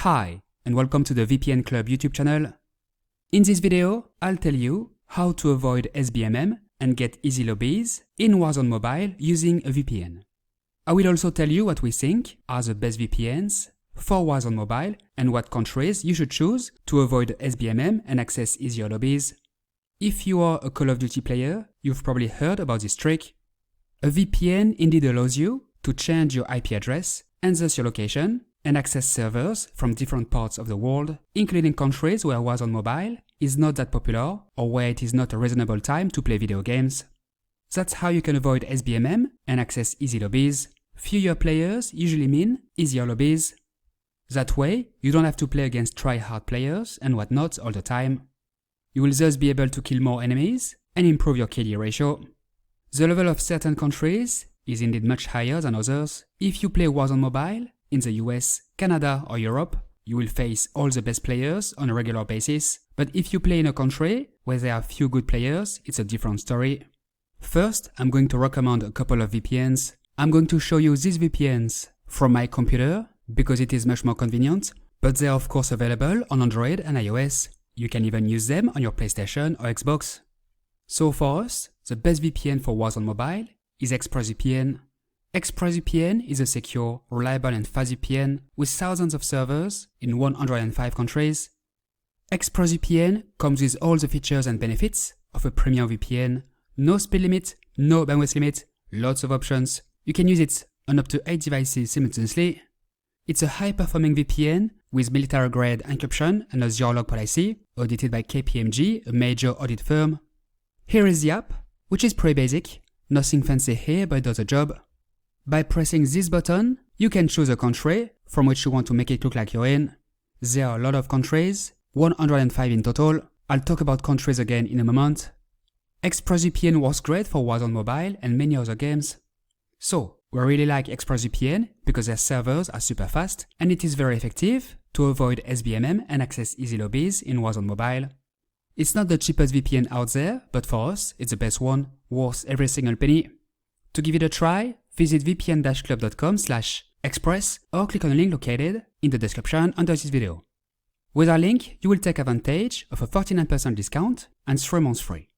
Hi, and welcome to the VPN Club YouTube channel. In this video, I'll tell you how to avoid SBMM and get easy lobbies in Warzone Mobile using a VPN. I will also tell you what we think are the best VPNs for Warzone Mobile and what countries you should choose to avoid SBMM and access easier lobbies. If you are a Call of Duty player, you've probably heard about this trick. A VPN indeed allows you to change your IP address and thus your location and access servers from different parts of the world, including countries where Warzone Mobile is not that popular or where it is not a reasonable time to play video games. That's how you can avoid SBMM and access easy lobbies. Fewer players usually mean easier lobbies. That way, you don't have to play against try-hard players and whatnot all the time. You will thus be able to kill more enemies and improve your KD ratio. The level of certain countries is indeed much higher than others. If you play Warzone Mobile in the US, Canada or Europe, you will face all the best players on a regular basis. But if you play in a country where there are few good players, it's a different story. First, I'm going to recommend a couple of VPNs. I'm going to show you these VPNs from my computer because it is much more convenient, but they are of course available on Android and iOS. You can even use them on your PlayStation or Xbox. So for us, the best VPN for Warzone Mobile is ExpressVPN. ExpressVPN is a secure, reliable and fast VPN with thousands of servers in 105 countries. ExpressVPN comes with all the features and benefits of a premium VPN. No speed limit, no bandwidth limit, lots of options. You can use it on up to 8 devices simultaneously. It's a high-performing VPN with military-grade encryption and a zero-log policy, audited by KPMG, a major audit firm. Here is the app, which is pretty basic. Nothing fancy here, but it does the job. By pressing this button, you can choose a country from which you want to make it look like you're in. There are a lot of countries, 105 in total. I'll talk about countries again in a moment. ExpressVPN works great for Warzone Mobile and many other games. So, we really like ExpressVPN because their servers are super fast and it is very effective to avoid SBMM and access easy lobbies in Warzone Mobile. It's not the cheapest VPN out there, but for us, it's the best one, worth every single penny. To give it a try, visit vpn-club.com/express or click on the link located in the description under this video. With our link, you will take advantage of a 49% discount and 3 months free.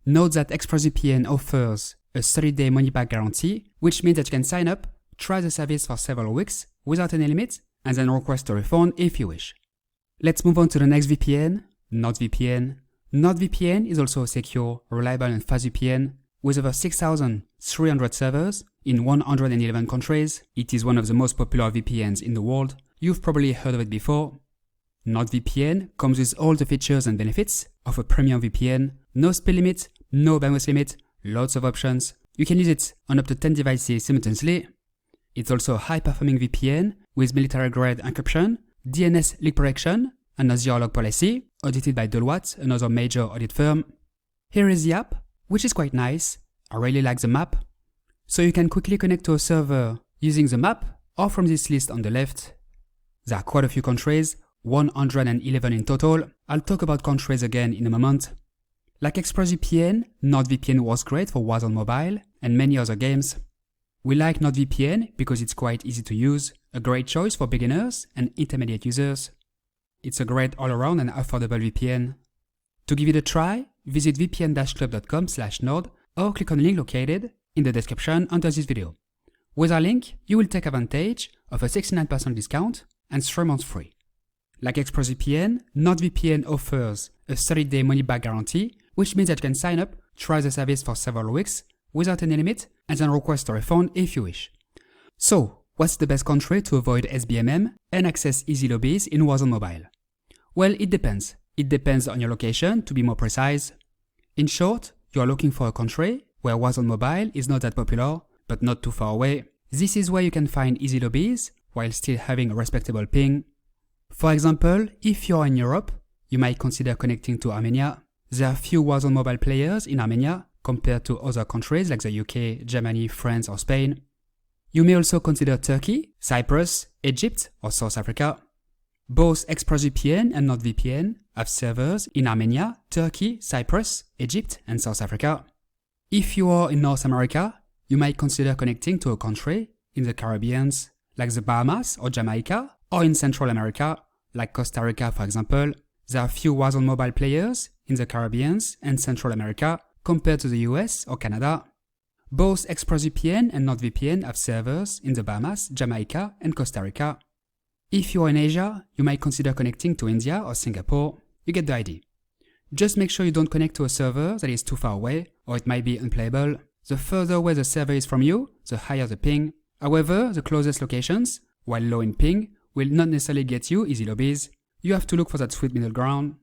Note that ExpressVPN offers a 30-day money-back guarantee, which means that you can sign up, try the service for several weeks without any limit, and then request a refund if you wish. Let's move on to the next VPN, NordVPN. NordVPN is also a secure, reliable and fast VPN with over 6,300 servers in 111 countries. It is one of the most popular VPNs in the world. You've probably heard of it before. NordVPN comes with all the features and benefits of a premium VPN. No speed limit, no bandwidth limit, lots of options. You can use it on up to 10 devices simultaneously. It's also a high-performing VPN with military-grade encryption, DNS leak protection, and a zero-log policy, audited by Deloitte, another major audit firm. Here is the app, which is quite nice. I really like the map. So you can quickly connect to a server using the map or from this list on the left. There are quite a few countries, 111 in total. I'll talk about countries again in a moment. Like ExpressVPN, NordVPN works great for Warzone Mobile and many other games. We like NordVPN because it's quite easy to use, a great choice for beginners and intermediate users. It's a great all-around and affordable VPN. To give it a try, visit vpn-club.com/nord or click on the link located in the description under this video. With our link, you will take advantage of a 69% discount and 3 months free. Like ExpressVPN, NordVPN offers a 30-day money-back guarantee, which means that you can sign up, try the service for several weeks without any limit, and then request a refund if you wish. So, what's the best country to avoid SBMM and access easy lobbies in Warzone Mobile? Well, it depends. It depends on your location, to be more precise. In short, you are looking for a country where Warzone Mobile is not that popular, but not too far away. This is where you can find easy lobbies while still having a respectable ping. For example, if you are in Europe, you might consider connecting to Armenia. There are few Warzone Mobile players in Armenia compared to other countries like the UK, Germany, France or Spain. You may also consider Turkey, Cyprus, Egypt or South Africa. Both ExpressVPN and NordVPN have servers in Armenia, Turkey, Cyprus, Egypt and South Africa. If you are in North America, you might consider connecting to a country in the Caribbean like the Bahamas or Jamaica or in Central America, like Costa Rica for example, there are few Warzone Mobile players in the Caribbean and Central America compared to the US or Canada. Both ExpressVPN and NordVPN have servers in the Bahamas, Jamaica, and Costa Rica. If you are in Asia, you might consider connecting to India or Singapore. You get the idea. Just make sure you don't connect to a server that is too far away, or it might be unplayable. The further away the server is from you, the higher the ping. However, the closest locations, while low in ping, will not necessarily get you easy lobbies. You have to look for that sweet middle ground.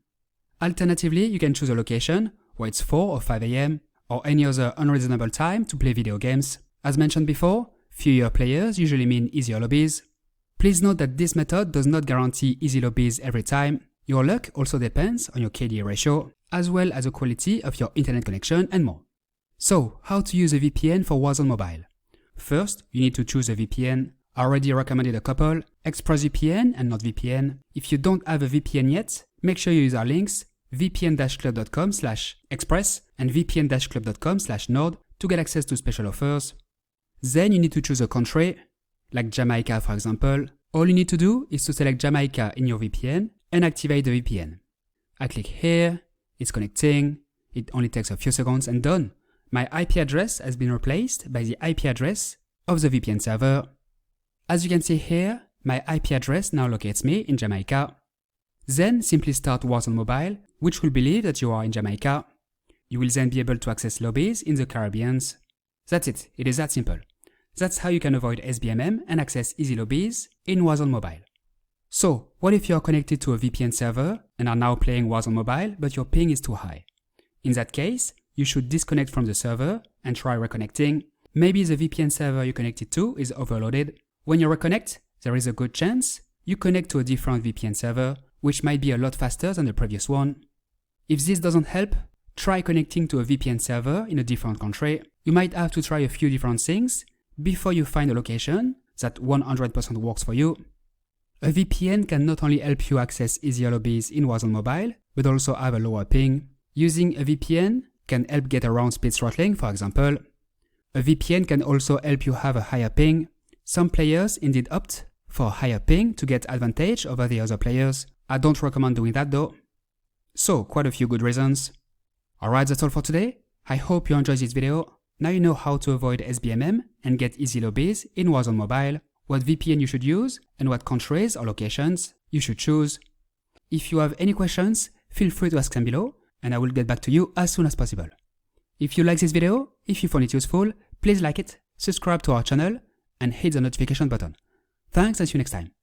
Alternatively, you can choose a location where it's 4 or 5 AM, or any other unreasonable time to play video games. As mentioned before, fewer players usually mean easier lobbies. Please note that this method does not guarantee easy lobbies every time. Your luck also depends on your KDA ratio, as well as the quality of your internet connection and more. So, how to use a VPN for Warzone Mobile? First, you need to choose a VPN. I already recommended a couple, ExpressVPN and NordVPN. If you don't have a VPN yet, make sure you use our links vpn-club.com/express and vpn-club.com/nord to get access to special offers. Then you need to choose a country, like Jamaica for example. All you need to do is to select Jamaica in your VPN and activate the VPN. I click here, it's connecting, it only takes a few seconds and done. My IP address has been replaced by the IP address of the VPN server. As you can see here, my IP address now locates me in Jamaica. Then simply start Warzone Mobile, which will believe that you are in Jamaica. You will then be able to access lobbies in the Caribbean. That's it, it is that simple. That's how you can avoid SBMM and access easy lobbies in Warzone Mobile. So, what if you are connected to a VPN server and are now playing Warzone Mobile but your ping is too high? In that case, you should disconnect from the server and try reconnecting. Maybe the VPN server you connected to is overloaded. When you reconnect, there is a good chance you connect to a different VPN server, which might be a lot faster than the previous one. If this doesn't help, try connecting to a VPN server in a different country. You might have to try a few different things before you find a location that 100% works for you. A VPN can not only help you access easier lobbies in Warzone Mobile, but also have a lower ping. Using a VPN can help get around speed throttling, for example. A VPN can also help you have a higher ping. Some players indeed opt for a higher ping to get advantage over the other players. I don't recommend doing that though. So, quite a few good reasons. Alright, that's all for today. I hope you enjoyed this video. Now you know how to avoid SBMM and get easy lobbies in Warzone Mobile, what VPN you should use, and what countries or locations you should choose. If you have any questions, feel free to ask them below, and I will get back to you as soon as possible. If you like this video, if you found it useful, please like it, subscribe to our channel, and hit the notification button. Thanks and see you next time.